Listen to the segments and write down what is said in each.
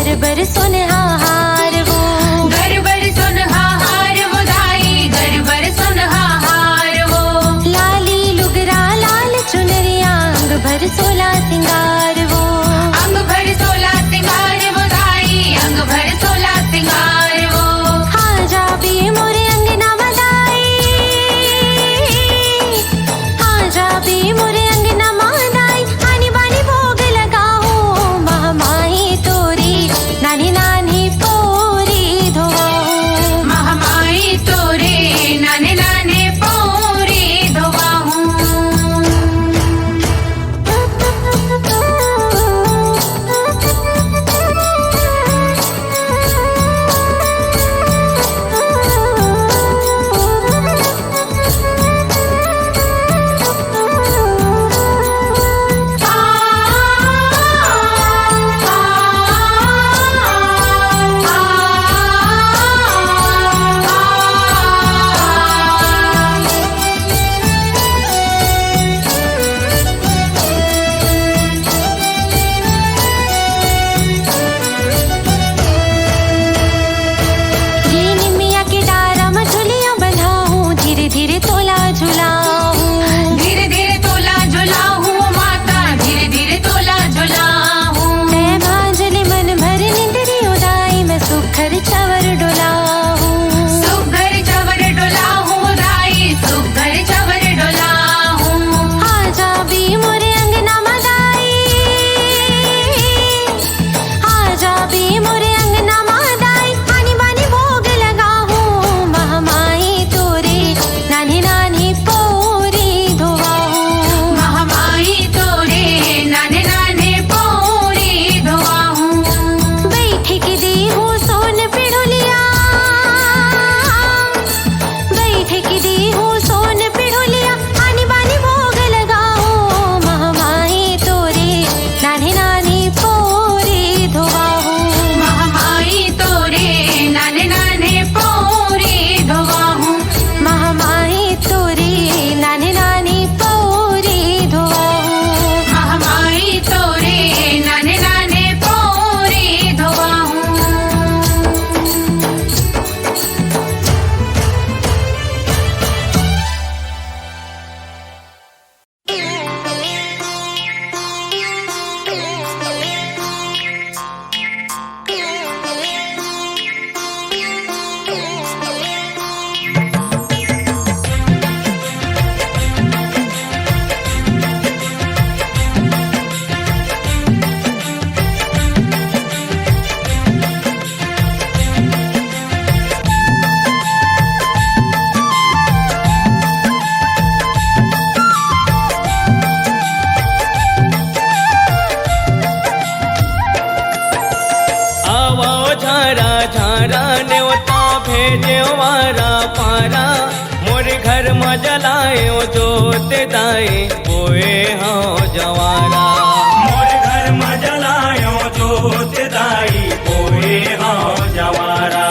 घर बर सुनहार वो, घर बर सुनहार वो दाई, घर बर सुनहार वो। लाली लुगरा लाल चुनरिया, अंग भर सोला सिंगार वो, अंग भर सोला सिंगार वो दाई, अंग भर सोला सिंगार वो। हाँ जा भी मोरे अंगना मदाई, हाँ जा भी मोरे अंगना मदाई, आनी बानी भोग लगाओ, महामाई तोरी नानी नानी पोरी धोवाऊं, महामाई तोरे नाने नाने पोरे धोवाहूं। ये निमिया के डारा में झुलियां बंधाऊं, धीरे धीरे तोला झुलाऊं, धीरे धीरे तोला झुलाहूं माता, धीरे धीरे तोला झुलाहूं। मैं भांजले मन भर निंदरी उदाई, मैं सुखर चवर डोलाऊं, सुघर चवर डोलाहूं दाई, सुघर चवर डोलाहूं। हाँ जा भी मोरे अंगना मदाई, हाँ जा भी मोरे अंगना मदाई, आनी बानी भोग लगाऊं, महामाई तोरे नानी नानी पोरी धोवाऊं, महामाई तोरे नाने नाने पोरे धोवाहूं। बैठ के दी हूँ सोन पिढ़ुलिया, बैठ के दी हूँ सोन पिढ़ुलिया, आनी बानी भोग लगाओ, महामाई तोरे नानी नानी पोरी धोवाऊं, महामाई तोरे नाने नाने पोरे धोवाहूं। महामाई तोरे नानी नानी पोरी धोवाऊं, महामाई तोरे नाने नाने पोरे धोवाहूं। आवो झारा झारा न्योता भेजे वारा पारा, मोर घर में जलायो जोत दाई, बोए हाँ जवारा। मोर घर में जलायो जोत दाई, बोए हाँ जवारा।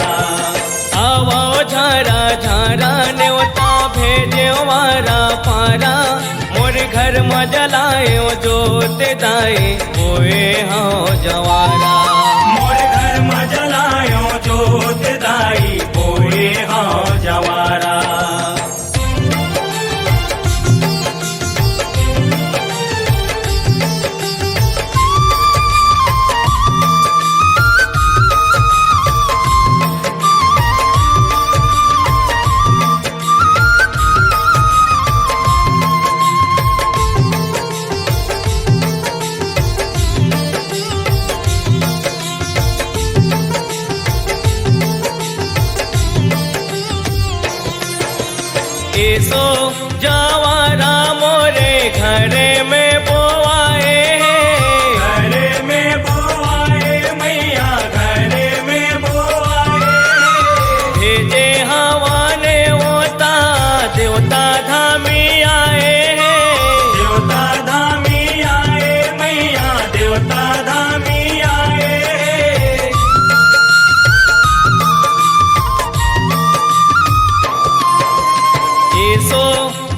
आवो झारा झारा न्योता भेजे वारा पारा, मोर घर में जलायो जोत दाई, बोए हाँ जवारा। मोर घर में जलायो जोत दाई, बोए हाँ जवारा। सो जवारा मोरे घरे में बोआए, घरे में बोआए मैया, घरे में बोआए। भेजे हवा ने होता देवता धामी आए, देवता धामी आए मैया, देवता धामी आए। सो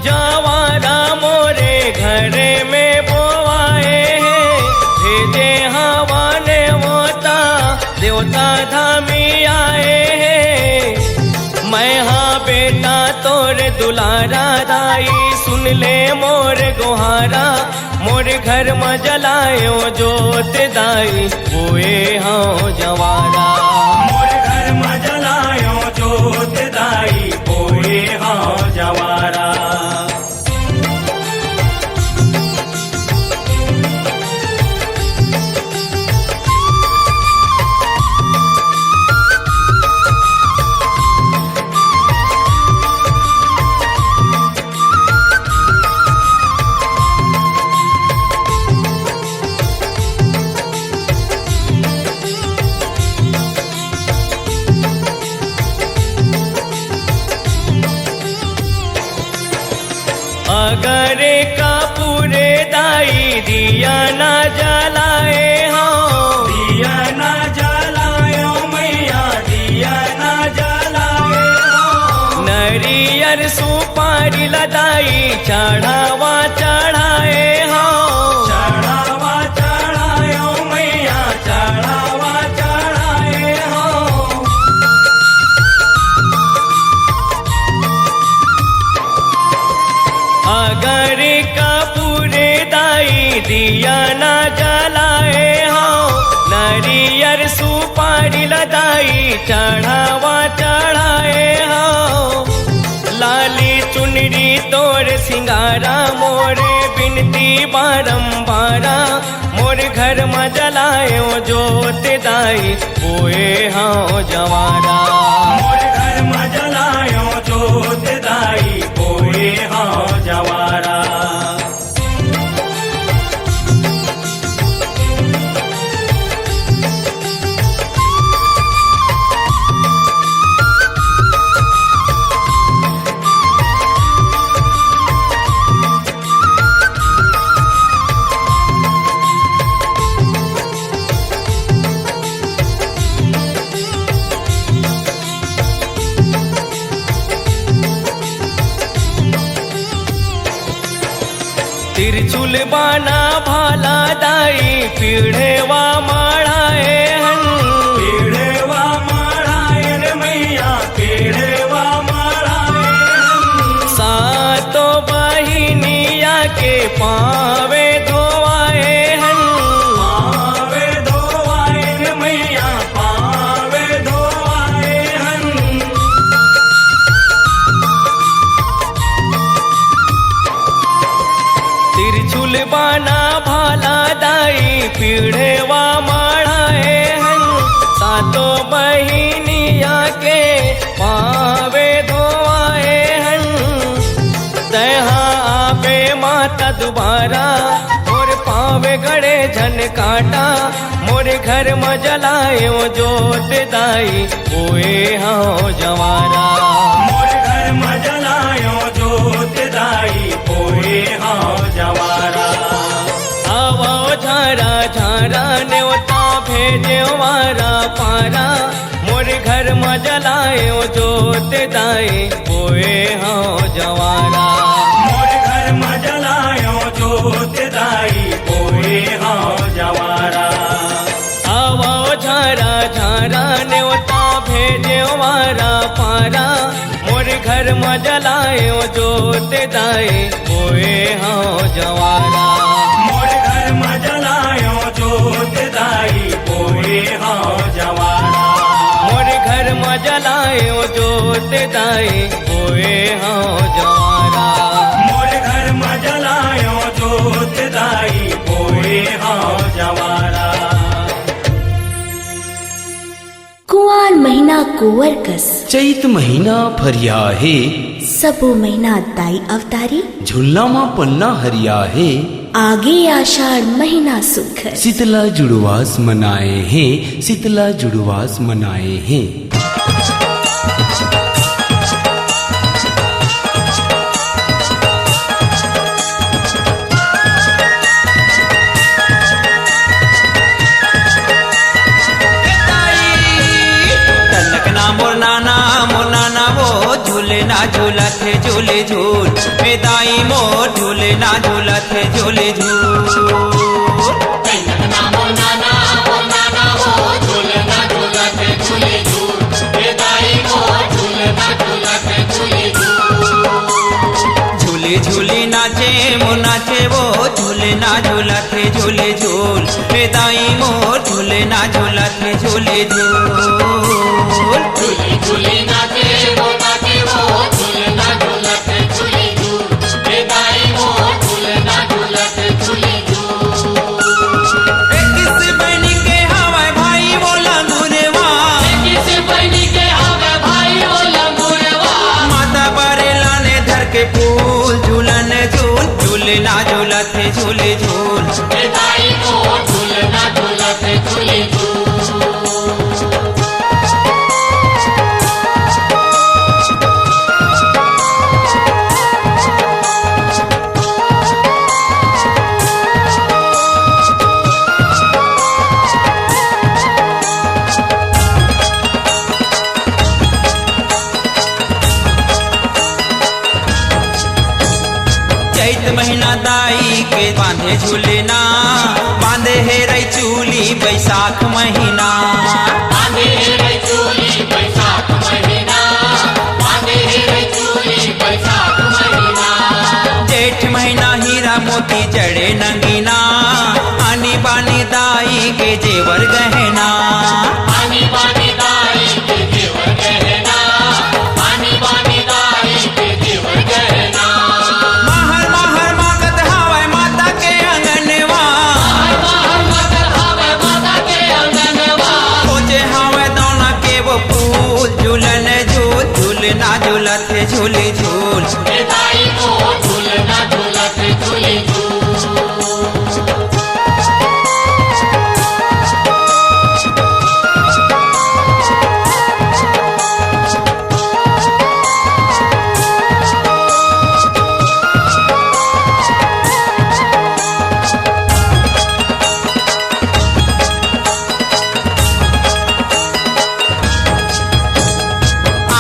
जवारा मोरे घरे में न्योता धामी आए हैं। मैं हाँ बेटा तोर दुलारा दाई, सुन ले मोर गोहारा, मोर घर में जलायो जोत दाई, हुए हाँ जवारा। मोर घर में जलायो जोत दाई, हुए हाँ जवारा। अगरे का पूरे दाई दिया ना जलाए हो, दिया ना जलाए हो मैया, दिया ना जलाए हो। नरियर सुपारी लदाई चढ़ावा चढ़ाए हो, चढ़ावा चढ़ाए हो मैया, चढ़ावा चढ़ाए हो। अगर कपूरे दाई दिया ना जलाए हो, नरियर सुपारी लदाई चढ़ावा चढ़ाए हो। लाली चुनरी तोर सिंगारा, मोरे बिनती बारंबारा, मोर घर में जलायो जोत दाई, हुए हाँ जवारा। मोर घर में जलायो जोत दाई, हुए हाँ जवारा। तिरछुल बाना भाला दाई, पीढ़ेवा माड़ाए हन, पीढ़ेवा माड़ाए रे मैया, पीढ़ेवा माड़ाए हन। सातो बहिनिया के पावे धोवाए हन, पावे धोवाए रे मैया, पावे धोवाए हन। तिरछुल बाना भाला दाई, पीढ़ेवा माड़ाए हन। सातो बहिनिया के पावे धोवाए हन। दहा आवे माता दोबारा, मोर पावे गड़े झन काटा, मोर घर में जलायो जोत दाई, हुए हाँ जवारा। मोर घर में जलायो जोत दाई, हुए हाँ जवारा। आवो झारा झारा न्योता भेजे वारा पारा, मोर घर में जलायो जोत दाई, हुए हाँ जवारा। मोर घर में जलायो जोत दाई, हुए हाँ जवारा। आवो झारा झारा न्योता भेजे वारा पारा, मोर घर में जलायो जोत दाई, हुए हाँ जवारा। मोर घर में जलायो जोत दाई, हुए हाँ जवारा। मोर घर में जलायो जोत दाई, हुए हाँ जवारा। मोर घर में जलायो जोत दाई, हुए हाँ जवारा। कुआर महीना कुंवर कस, चैत महीना फरिया है, सबो महीना दाई अवतारी, झुल्ला मा पन्ना हरिया है। आगे आषाढ़ महीना सुखर, शीतला जुड़वास मनाए हैं, शीतला जुड़वास मनाए हैं। झूले ना झूलत है झूले झूल, दाई मोर झूले ना झूलत है झूले झूल। नाना वो नाना वो झूले ना झूलत नाचे वो झूलना झूलत है झूले झूल हे दाई मोर झूलना झूलत है झूले झूल। झूले झूले नाचे वो झूलना झूलत है झूले झूल हे दाई मोर झूलना झूलत है झूले झूल। किस बनी के हवाए भाई वो लंगुरवा किस बनी के हवे भाई वो लंगुरवा माता बारे लाने धर के फूल झूलन झूल झूलना झूलत है झूले झूल हे दाई मोर झूलना झूलत है झूले झूल। चैत महीना दाई के बांधे झूलना बांधे है रई चूली बैसाख महीना बांधे रे चोली बैसाख महीना बांधे रे चोली बैसाख महीना। जेठ महीना हीरा मोती जड़े नंगीना आनी बानी दाई के जेवर गहना पानी पानी दाई के जेवर गहना पानी पानी दाई के जेवर गहना। महर महर मागत हवाय माता के अंगनवा हर मगर हवे माता के अंगनवा सोचे हवाय दौना के वो फूल झूलन झूल झूलना झूलत है झूले झूल हे दाई को झूलना झूलत है झूले झूल।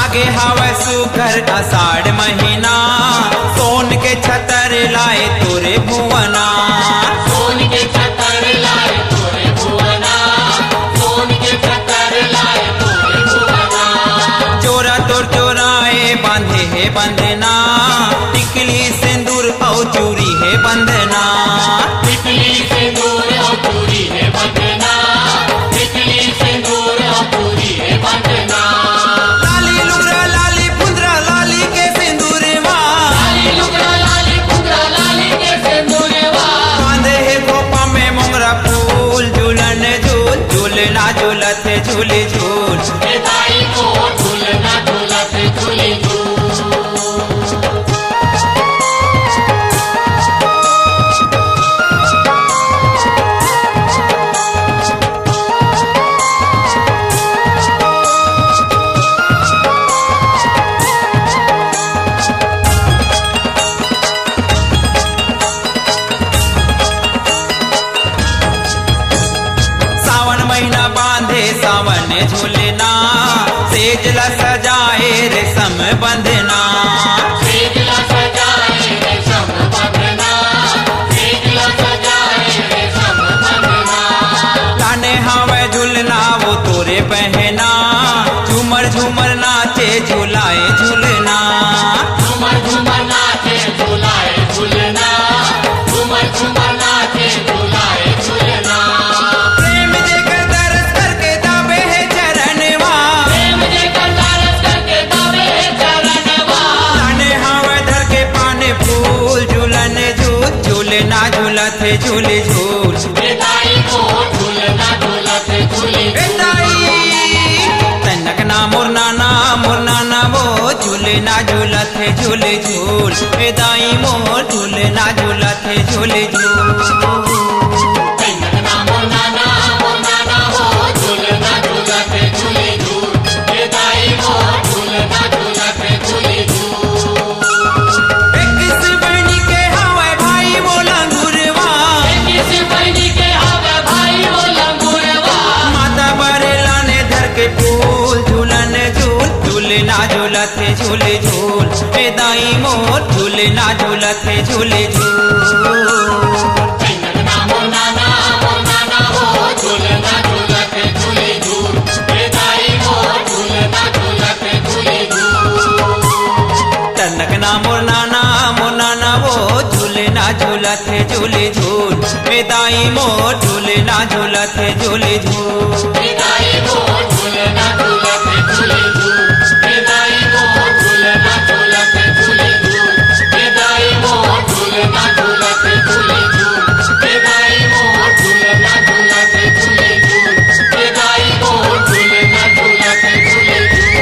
आगे हवा सुकर आषाढ़ महीना सोन के छतर लाए तोरे भुवना सोन के छतर लाए तोरे भुवना सोन के छतर लाए तोरे भुवना। चोरा तोर चोराए बांधे है बंधना टिकली सिंदूर और चूरी है बंधना तितली सिंदूर और चूड़ी है बंधना तितली सिंदूर और चूड़ी है बंधना। लाली लुगरा लाली फुंदरा लाली के सिंदूरवा लाली लुगड़ा लाली फुंदरा लाली के सिंदूरवा बांधे है खोपा में मोंगरा फूल झूलन झूल झूलना झूलत है झूले झूल हे दाई को झूलना झूलत है झूले झूल। सावन महीना बांधे सावन झूलना सेजला सजाए रेशम बंधना सेजला सजाए रेशम बंधना सेजला सजाए रेशम बंधना। लाने हवा झूलना वो तोरे पहना झूमर झूमर नाचे झूलाए झूलना झूमर झूमर नाचे झूलाए झूलना झूमर झूमर नाचे झूलाए झूलना। प्रेम जेकर दरस करके दाबे है चरणवा प्रेम जेकर दरस करके दावे चरणवा लाने हवा धर के पाने फूल झूलन झूल झूलना झूलत है झूले झूल हे दाई को झूलना झूलत है झूले ए दाई तनक ना मुरनाना वो झूलना झूलत है झूले झूल ए दाई मोर झूलना झूलत है झूले झूल। नाना हो झूलना झूलत है झूले झूल हे दाई को झूलना झूलत है झूले झूल। किस बनी के हवाए भाई वो लंगुरवा किस बनी के हवे भाई वो लंगुरवा माता बारे लाने धर के फूल झूलन झूल झूलना झूलत है झूले झूल ए दाई मोर झूलना झूलत है झूले झूल। नाना हो झूलना झूलत है झूले झूल हे दाई को झूलना झूलत है झूले झूल। तनक ना मोर नाना वो झूलना झूलत झूलत है झूले झूल ए दाई मोर झूले ना झूलत है झूले झूल दाई मोर झूलना झूलत झूले झूल दाई मोर झूलना झूलत झूले झूल दाई मोर झूलना झूलत झूले झूल दाई मोर झूलना झूलत झूले झूल दाई मोर झूलना झूलत झूले झूल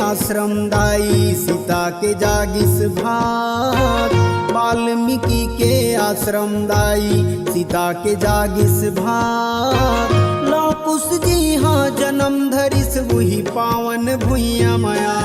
आश्रम दाई सीता के जागिस भाग। वाल्मीकि के आश्रम दाई सीता के जागिस भाग। लौकुश जी हाँ जन्म धरिस वही पावन भुइया माया।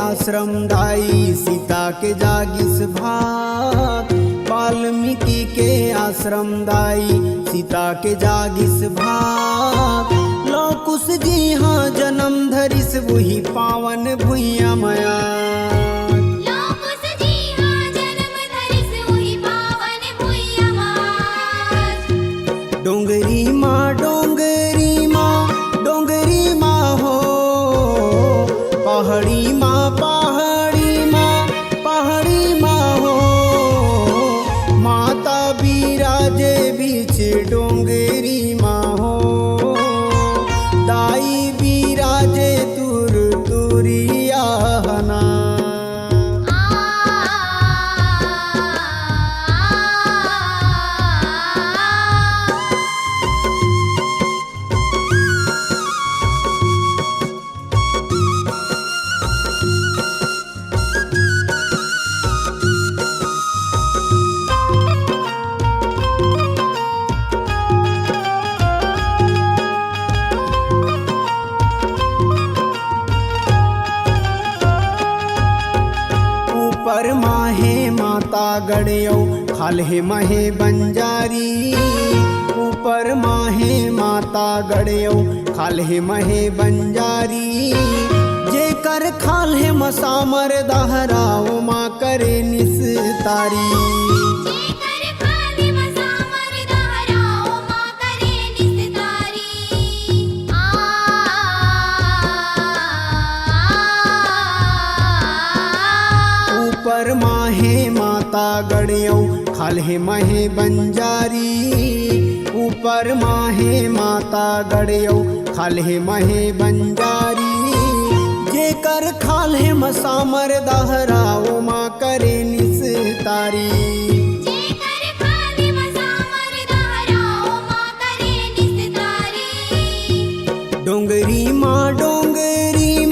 आश्रम दाई सीता के जागिस भाग। वाल्मीकि के आश्रम दाई सीता के जागिस भाग। लौकुश जी हाँ जन्म धरिस वही पावन भुइया माया। डोंगरी माँ डोंगरी माँ डोंगरी माँ हो। पहाड़ी माँ पहाड़ी माँ पहाड़ी माँ हो। माता बिराजे बीच डोंगरी माँ हो। दाई बिराजे तुर तुरिया हना। ऊपर माहे माता गड़ियो खाले महे बंजारी। ऊपर माहे माता गड़ियो खाले महे बंजारी। जे कर खाले मसामर दहराओ माँ करे निस्तारी। ऊपर माहे माता गड़ियो खाले महे बंजारी। ऊपर माहे माता गड़ियो खाले महे बंजारी। जे कर खाले मसामर दहराओ माँ करे निस्तारी। डोंगरी माँ डोंगरी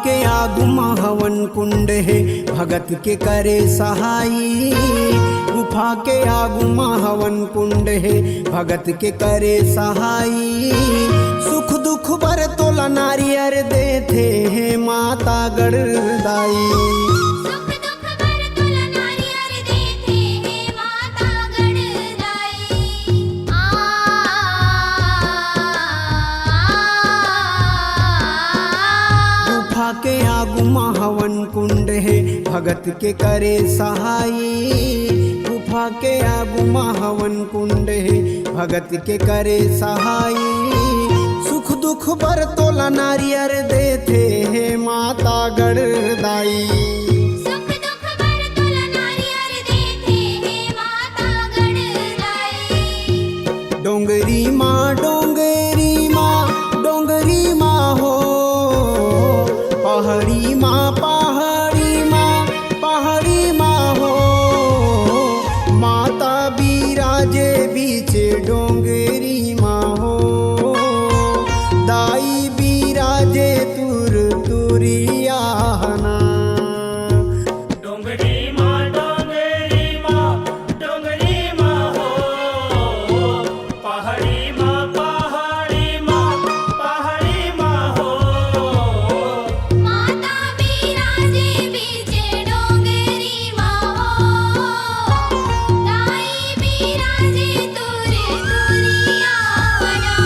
के आगुमा हवन कुंड है भगत के करे सहाई। गुफा के आगुमा हवन कुंड है भगत के करे सहाई। सुख दुख बर तोला नारियर देते हैं माता गढ़दाई। सुख दुख बर तुल नारियर देते हैं माता गढ़दाई। गुफा के आगुमा हवन कुंड है भगत के करे सहाई। गुफा के आगुमा हवन कुंड है भगत के करे सहाई। सुख दुख बर तोला नारियर देते हैं माता गढ़दाई। सुख दुख बर तुल नारियर देते हैं माता गढ़दाई। डोंगरी माँ डोंगरी माँ डोंगरी माँ हो। पहाड़ी माँ पहाड़ी माँ पहाड़ी माँ हो। माता बिराजे बीच डोंगरी माँ हो। दाई बिराजे तुर तुरियाना। डोंगरी माँ हो, पहाड़ी माँ हो। माता बिराजे बीच डोंगरी माँ हो। दाई बिराजे तुर तुरियाना।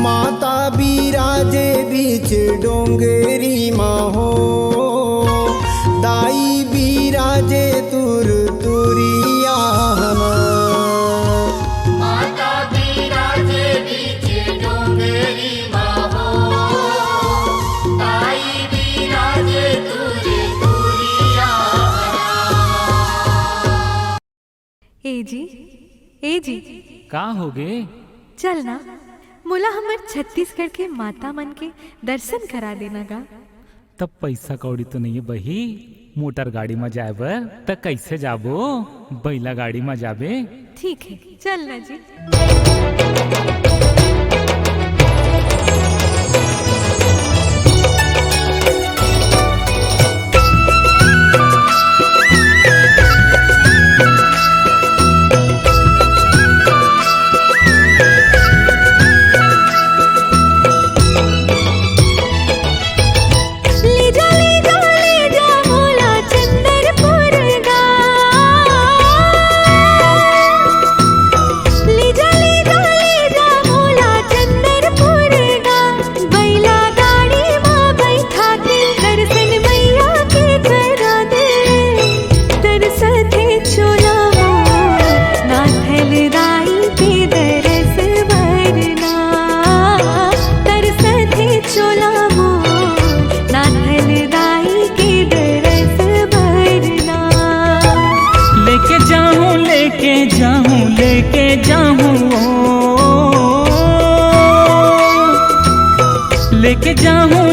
माता बिराजे बीच डोंगरी माँ हो। दाई बिराजे तुर तुरियाना। माता बिराजे बीच डोंगरी माँ हो। ताई बिराजे तुरे तुरिया। ए जी का हो गे? चल ना मोला हमर छत्तीसगढ़ के माता मन के दर्शन करा देना गा। तब पैसा कौड़ी तो नहीं है बही। मोटर गाड़ी में जाए बर त कैसे जाबो? बैला गाड़ी में जाबे। ठीक है चल ना जी।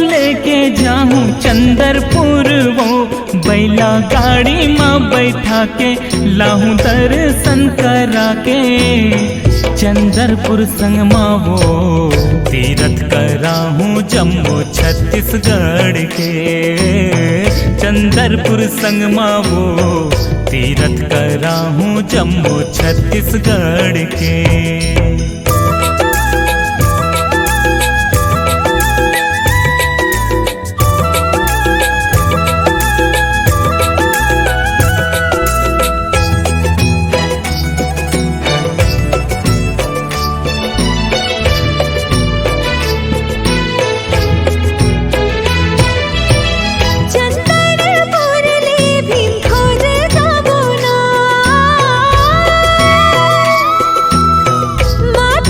लेके जाऊं चंदरपुर वो बैला गाड़ी में बैठा के लाहूं दर्शन करा के। चंदरपुर संग माँ हो तीरथ कराहूं जम्मू छत्तीसगढ़ के। चंदरपुर संग माँ हो तीरथ कराहूं जम्मू छत्तीसगढ़ के। माता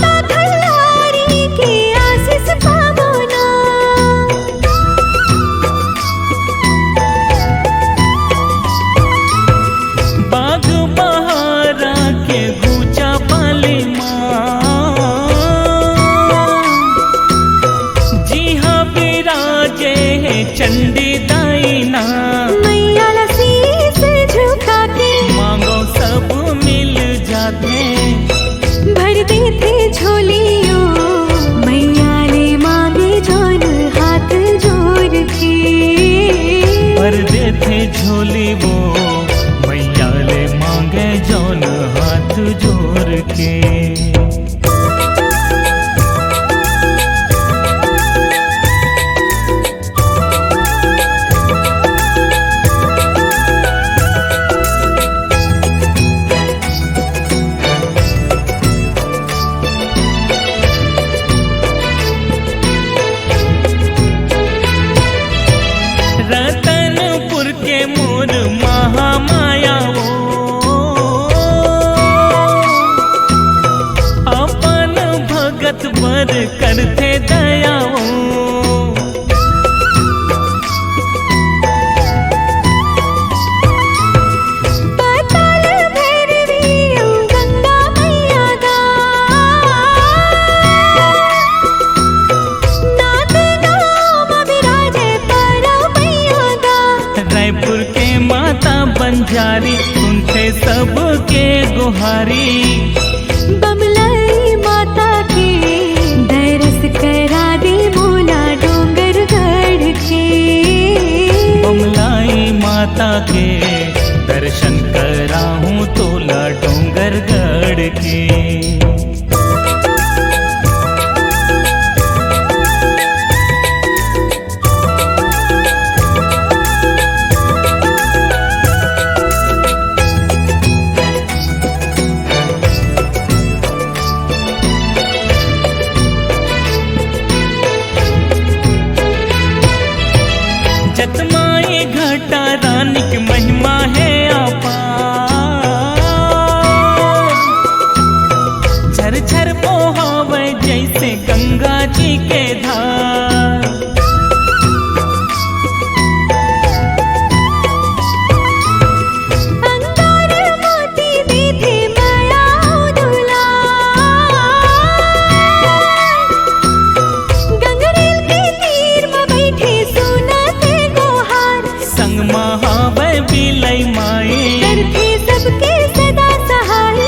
दर्शन कराऊं तोला डोंगर गढ़ के। जतमाए घाटा रानी की महिमा है अपार, झरझर बहावे जैसे गंगा जी के धार। अंगार मोती दीधे माया दुलार, गंगरेल के तीर में बैठे सुना थे गोहार। संग महावे बिलई माए करते सबके सदा सहाय,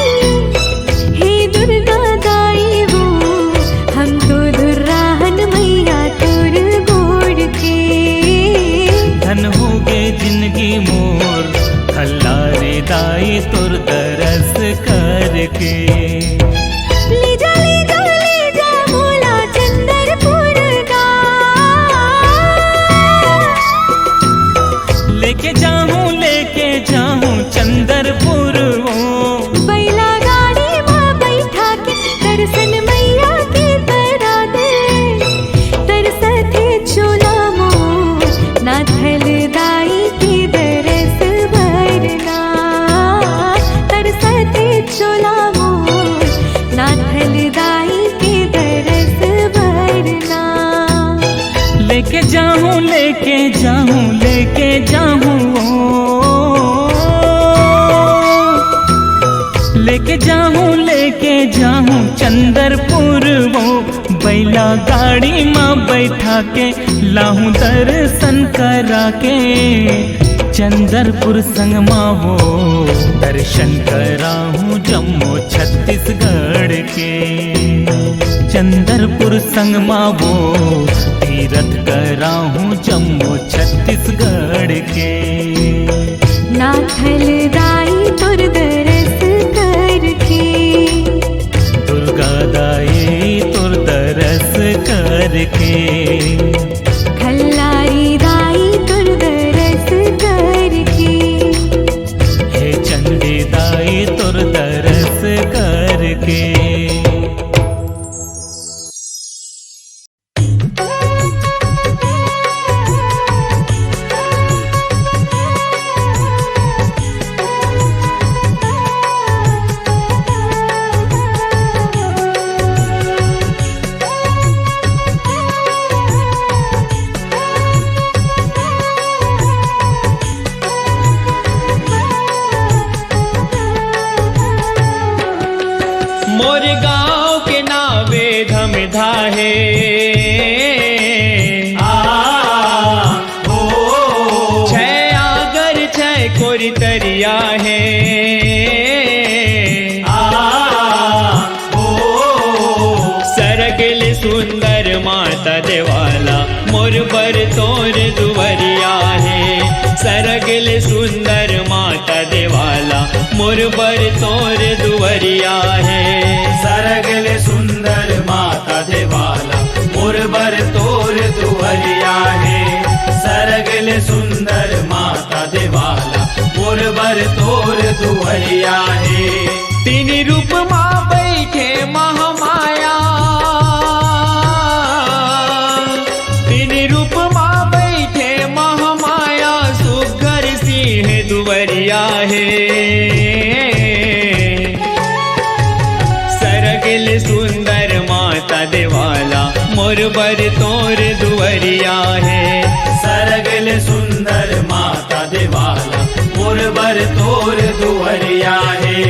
हे दुर्गा दाई हो हम तो दुर्राहन मैया तोर गोड़ के। धन होगे जिंदगी मोर खल्लारे दाई तुर दरस करके। ले जा मोला चंदरपुर का, लेके जाऊं चंदरपुर वो। बैला गाड़ी में बैठा के दर्शन मैया के करा दे। तरसथे चोला मोर नाथल दाई के दरस भरना। तरसथे चोला मोर नाथल दाई के दरस भरना। लेके जाऊं लेके जाऊं चंदरपुर वो। बैला गाड़ी में बैठा के लाहूं दर्शन करा के। चंदरपुर संगमा हो दर्शन कराहूं जम्मू छत्तीसगढ़ के। चंदरपुर संगमा वो तीरथ कराहूं जम्मू छत्तीसगढ़ के। नाथल दाई तुर दरस करके, दुर्गा दाई तुर दरस करके। खल्लारी दाई तुर दरस करके। हे चंडी दाई तुर दरस करके। मोर गाँव के नावे धमधा है। छह आगर छह कोरी तरिया है। सरगल सुंदर माता देवाला मोर बर तोर दुवरिया है। सरगल सुंदर माता देवाला मोर बर तोर दुवरिया है। सरगल सुंदर माता देवाला मोर बर तोर दुवरिया है। सरगल सुंदर माता देवाला मोर बर तोर दुवरिया है। तीन रूप माँ बैठे महामाया, तीन रूप माँ बैठे महामाया। सुघर सिंह दुवरिया है। सरगल सुंदर माता देवाला मोर बर तोर दुवरिया है। सरगल सुंदर माता देवाला मोर बर तोर दुवरिया है।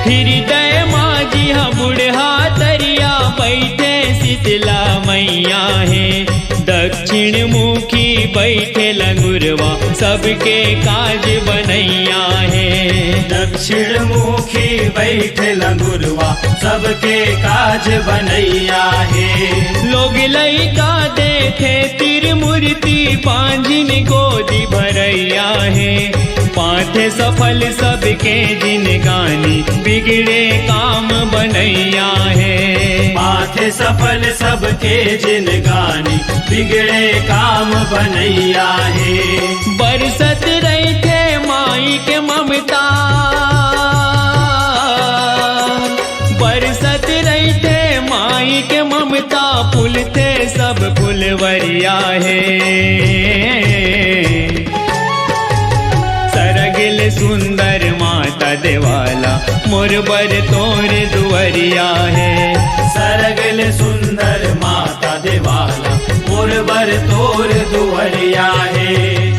हृदय माँ शीतला मैया है। दक्षिण मुखी बैठे लंगुरवा सबके काज बनैया है। दक्षिण मुखी बैठे लंगुरवा सबके काज बनैया है। लोग लइका देखे तिर मूर्ति पांजिन गोदी भरैया है। पाथे सफल सबके जिन गानी बिगड़े काम बनैया है। पाथे सफल सबके जिन गानी बिगड़े काम बनैया है। बरसत रही थे माई के ममता, बरसत रही थे माई के ममता, फूल थे सब फुलवरिया है। सरगिल सुंदर माता देवाला मोर बर तोर दुवरिया है। सरगिल सुंदर माता देवाला मोर बर तोर दुवरिया है।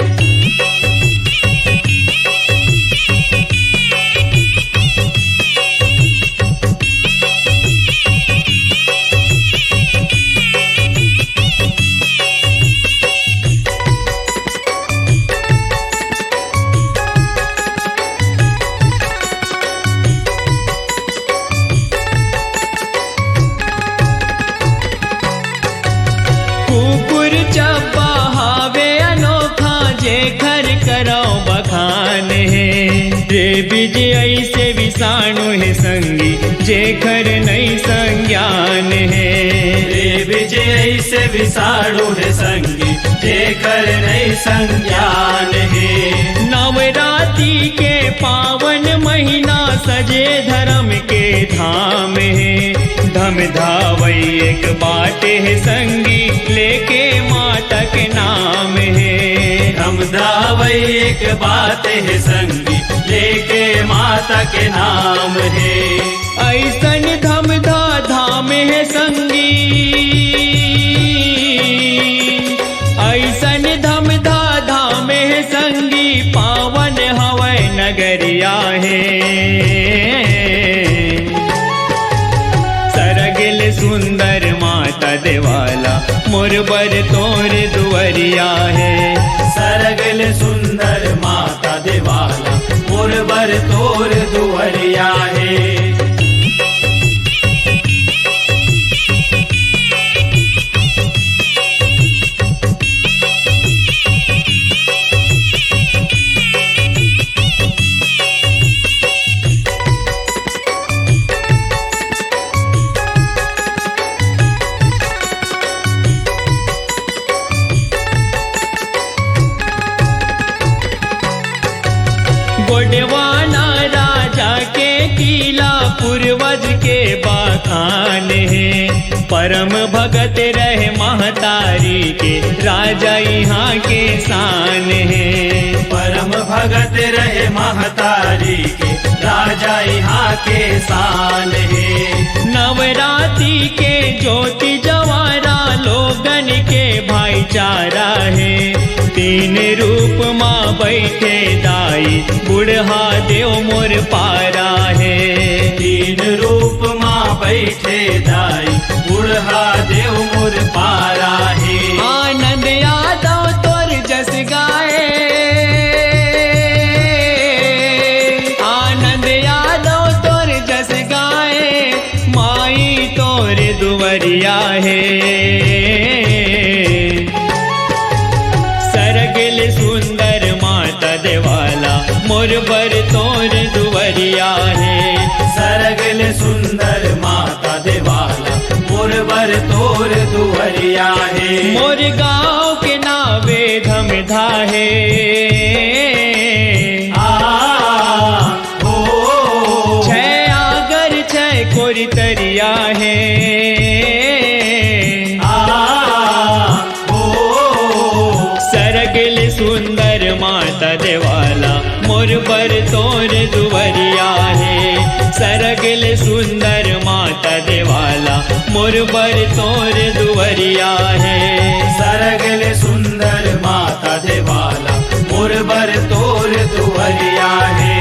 कुकुर चब्बा हावे अनोखा जे घर करो बखान है। रे बीज ऐसे विषाणु है संगी जे घर नहीं संज्ञान है। रे विजय ऐसे विषाणु है संगी जे कर नहीं संज्ञान है। नवरात्रि के पावन महीना सजे धर्म के धाम है। धम धावई एक बाटे है संगी लेके माता के नाम है। धम धावई एक बात है संगी लेके माता के नाम है। ऐसन धम धा धाम है संगी, ऐसन धम धा धाम है संगी, पावन हवै नगरिया है। सरगिल सुंदर माता देवाला मोर बर तोर दुवरिया है। सरगिल सुंदर माता देवाला मोर बर तोर दुवरिया है। गोडवाना राजा के किला पूर्वज के बखान है। परम भगत रहे महतारी के राजा यहाँ के शान है। परम भगत रहे महतारी के राजा यहाँ के शान है। नवरात्रि के ज्योति जवारा लोगन के भाईचारा है। तीन रूप माँ बैठे दाई बुढ़ा देव मोर पारा है। तीन रूप माँ बैठे दाई बुढ़ा देव मोर पारा है। आनंद यादव तोर जस गाए, आनंद यादव तोर जस गाए, माई तोर दुवरिया है। सरगिल सुंदर माता देवाला मोर बर तोर दुवरिया है। सरगिल सुंदर माता देवाला मोर बर तोर दुवरिया है। मोर गाँव के नावे धम धाहे, छह आगर छह कोरी तरिया है। सरगिल सुंदर माता देवाला मोर बर तोर दुवरिया है। सरगिल सुंदर माता देवाला मोर बर तोर दुवरिया है। सरगिल सुंदर माता देवाला मोर बर तोर दुवरिया है।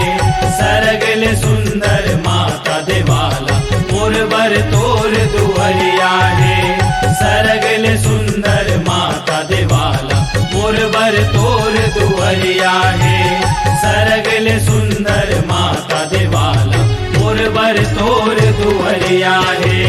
सरगिल सुंदर माता देवाला मोर बर तोर दुवरिया है। बर तोर दुवरिया है सरगले सुंदर माता देवाला मोर बर तोर दुवरिया है।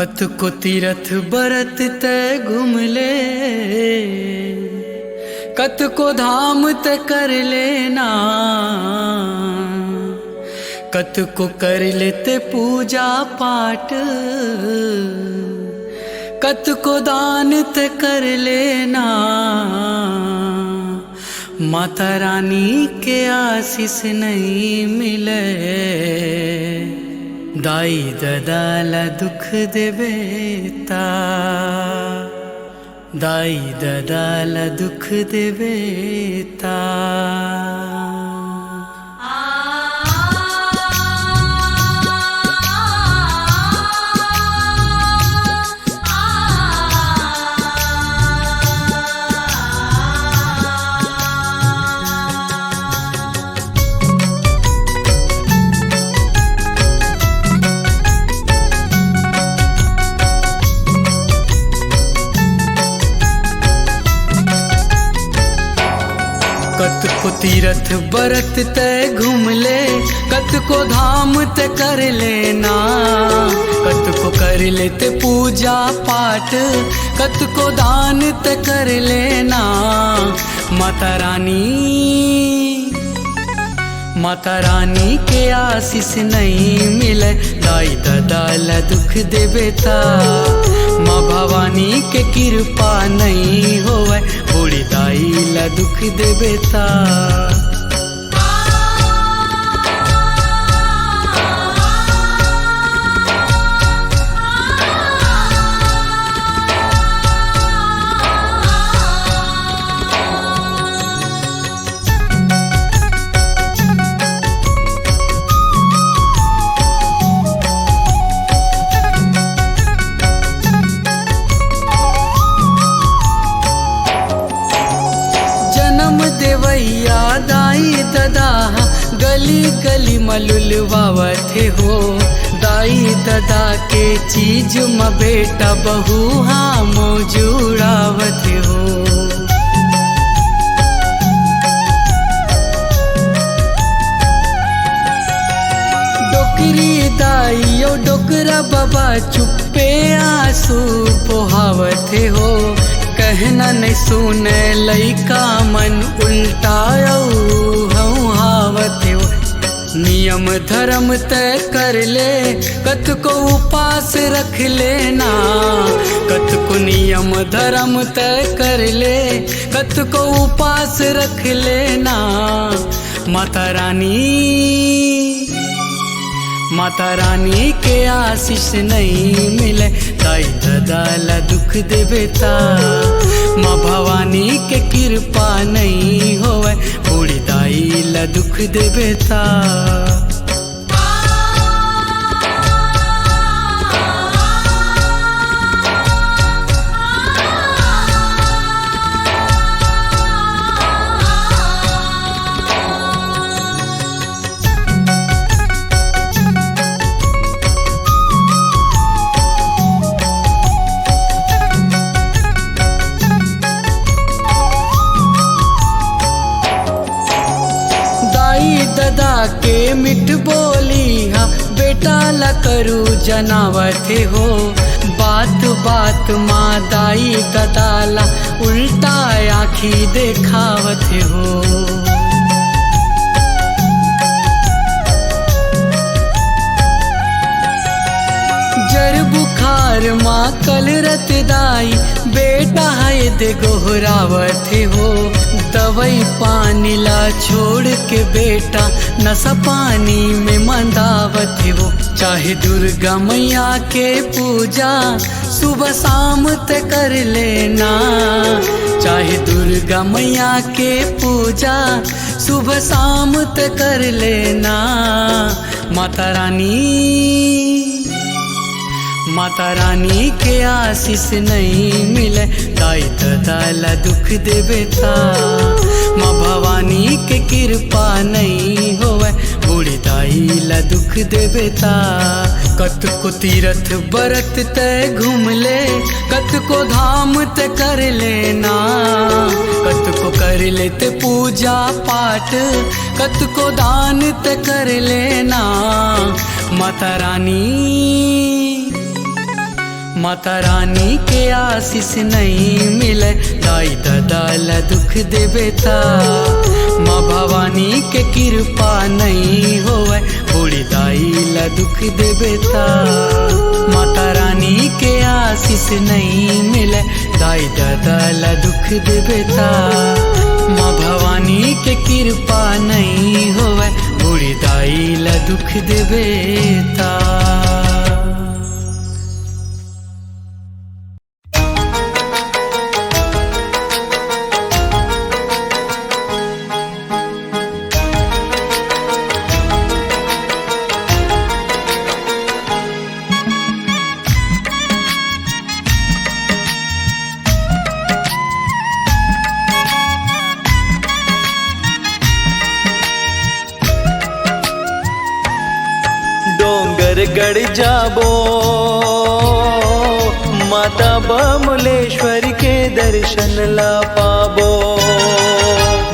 कत को तीरथ बरत तय घूम ले, कत को धाम तय कर लेना, कत को कर लेते पूजा पाठ, कत को दान तय कर लेना। माता रानी के आशीष नहीं मिले, दाई ददाला दुख देवेता, दाई ददाला दुख देवेता। कत को तीरथ बरत तय घूम ले, कत को धाम तय कर लेना, कत को कर लेते पूजा पाठ, कत को दान तय कर लेना। माता रानी, माता रानी के आशीष नहीं मिले, दाई ददाला दुख देवेता। माँ भवानी के कृपा नहीं होवे, बूढ़ी दाई ला दुख देवेता। देवैया दाई ददा गली गली मलुलवावते हो, दाई ददा के चीज म बेटा बहू हाँ मौजूड़ावते हो। डोकरी दाई ओ डोकरा बाबा चुप्पे आंसू पोहावते हो, कहना नहीं सुने लइका मन उल्टाओ हावते हो। नियम धर्म तय कर ले, कत को उपास रख लेना, कत को नियम धर्म तय कर ले, कत को उपास रख लेना। माता रानी, माता रानी के आशीष नहीं मिले, दाई ददाला दुख देवेता। माँ भवानी के कृपा नहीं होवे, बूढ़ी दाई ला दुख देवेता। ददा के मिठ बोली हाँ बेटा ला करू जनावते हो, बात बात माँ दाई ददाला उल्टा आँखी देखावते हो। जर बुखार माँ कल रत दाई बेटा है दे गोहरावते हो, दवाई पानी ला छोड़ के बेटा नशा पानी में मंदावते हो। चाहे दुर्गा मैया के पूजा सुबह शाम ते कर लेना, चाहे दुर्गा मैया के पूजा सुबह शाम ते कर लेना। माता रानी, माता रानी के आशीष नहीं मिले, दाई ददाला दुख देवेता। माँ भवानी के कृपा नहीं होवे, बूढ़ी दाई ला दुख देवेता। कत को तीरथ बरत तय घूम ले, कत को धाम तय कर लेना, कत को कर लेते पूजा पाठ, कत को दान तय कर लेना। माता रानी, माता रानी के आशीष नहीं मिले दाई दादा ला दुख देबे ता। माँ भवानी के कृपा नहीं होवे बूढ़ी दाई ला दुख देबे ता। माता रानी के आशीष नहीं मिले दाई दादा ला दुख देबे ता। माँ भवानी के कृपा नहीं होवे बूढ़ी दाई ला दुख देबे ता। गढ़ जाबो माता बमलेश्वर के दर्शन ला पाबो।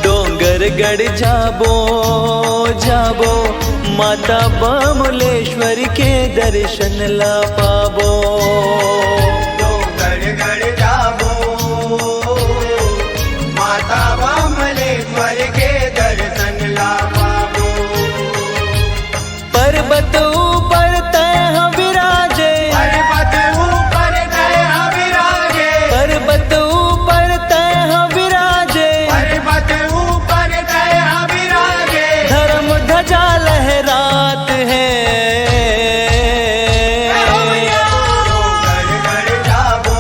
डोंगर गढ़ जाबो जाबो माता बमलेश्वर के दर्शन ला पाबो। डोंगर गढ़ जाबो माता बमलेश्वर के दर्शन ला पाबो। पर्वत ऊपर तय विराजे, पर्वत ऊपर तय विराजे, पर्वत ऊपर तय विराजे, पर्वत ऊपर तय विराजे। धर्म ध्वजा लहरात है। डोंगर गढ़ जाबो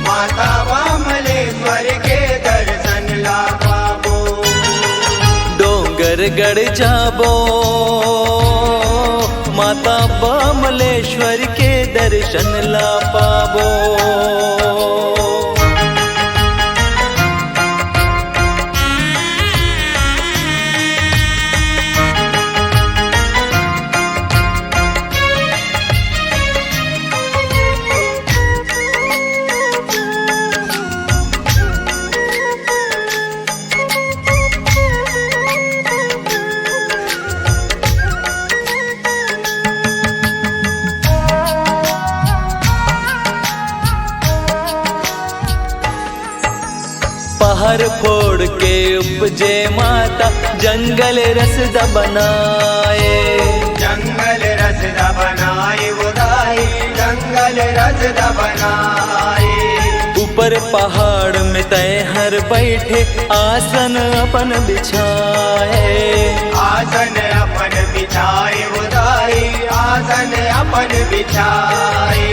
माता बमलेश्वर के दर्शन ला पाबो। डोंगर गढ़ जाबो माता बमलेश्वर के दर्शन ला पाबो। पहाड़ फोड़ के उपजे माता जंगल रसदा बनाए। जंगल रसदा बनाए उदाई, जंगल रसदा बनाए। ऊपर पहाड़ में तय हर बैठे आसन अपन बिछाए। आसन अपन बिछाए उदाई, आसन अपन बिछाए।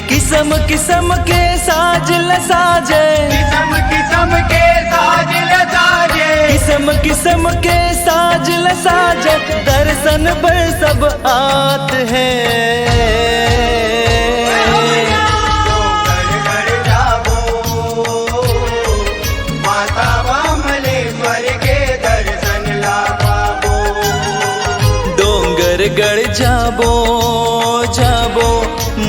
किस्म किस्म के साज लसाजे, किस्म किस्म के साज लसाजे, किस्म किस्म के साज लसाजे। दर्शन पर सब आत है। डोंगर गढ़ जाबो माता बमलेश्वर के दर्शन ला पाबो। डोंगर गढ़ जाबो जाबो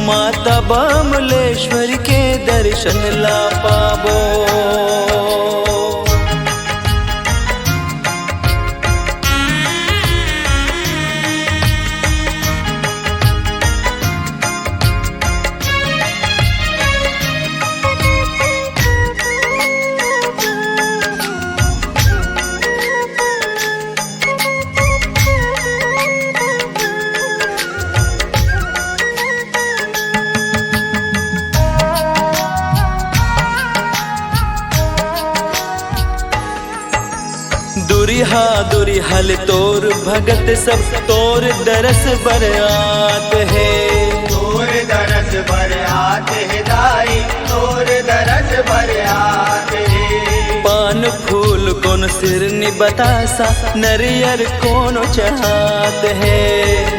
माता बमलेश्वर के दर्शन ला पाबो। दुरिहा दुरिहल तोर भगत सब तोर दरस बरआत है। तोर दरस बरआत है दाई, तोर दरस बरआत है। पान फूल कौन सिरनी बतासा नरियर कौन चढ़ात है।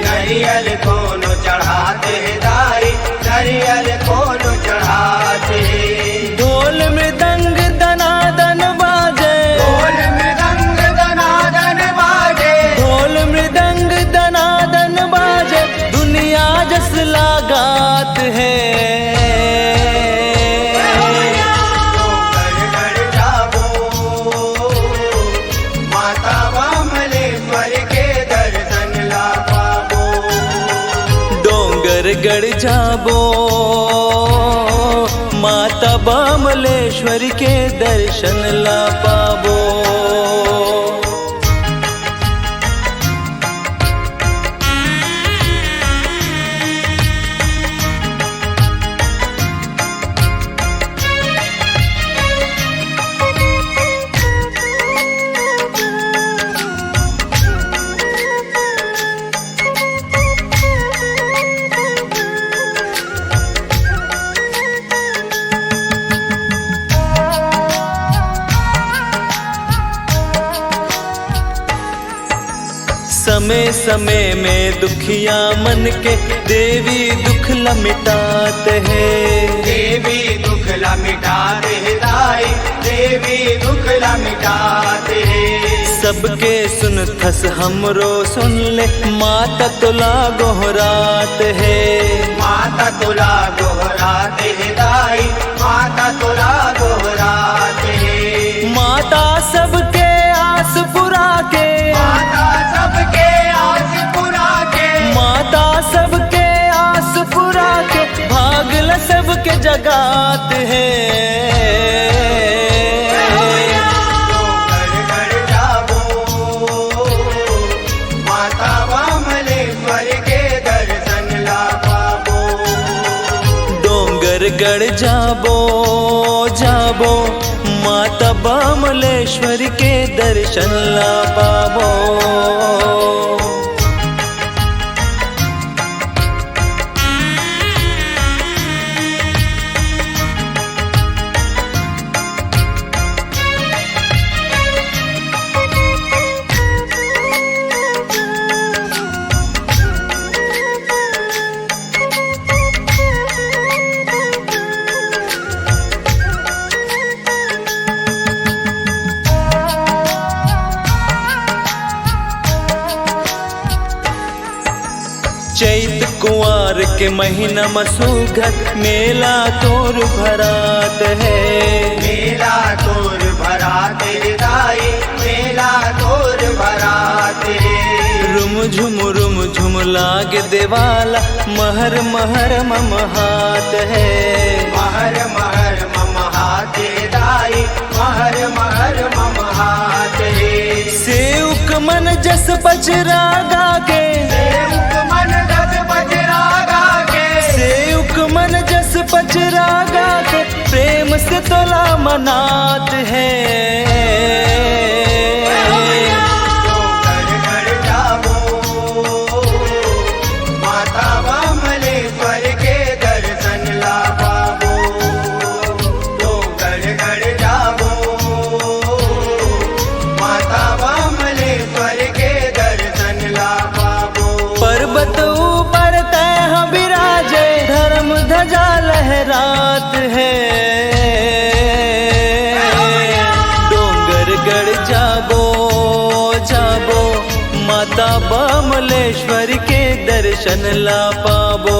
नरियल कौन चढ़ाते है दाई, नरियल कौन चढ़ाते है। ढोल मृदंग दनादन बाजे, ढोल मृदंग दनादन बाजे, ढोल मृदंग दनादन बाजे। दुनिया जस लगात है। डोंगर गढ़ जाबो माता बमलेश्वर के दर्शन ला पाबो। डोंगर डोंगर गढ़ जाबो माता बमलेश्वरी के दर्शन ला पाबो। समय समय में दुखिया मन के देवी दुख ला मिटाते हैं। देवी दुख ला मिटाते हैं दाई, देवी दुख ला मिटाते हैं। सबके सुन थस हमरो सुन ले माता तुला गोहरात है। माता तुला गोहराते हैं दाई, माता तुला गोहराते हैं। माता सबके आस पुरा के, माता सबके आस पुरा के, माता सबके आस पुरा के भागल सबके जगात है। गढ़ जाबो जाबो माता बमलेश्वरी के दर्शन ला पाबो। चैत कुंवार के महीना मसूघत मेला तोर भरात है। मेला तोर भराते दाई, मेला तोर भराते। रुम झुम लाग देवाला महर महर ममहात है। महर महर ममहाते दाई, महर महर ममहाते। सेवक मन जस पचरा गा के, मन जस पचरा गा के प्रेम से तोला मनात है। गढ़ जाबो माता बमलेश्वर के दर्शन ला पाबो। तो गढ़ जाबो माता बमलेश्वर के दर्शन ला पाबो। पर्वत ऊपर तय विराजे धर्म ध्वजा लहरात है। डोंगर गढ़ जाबो जाबो माता बमलेश्वरी के दर्शन ला पाबो।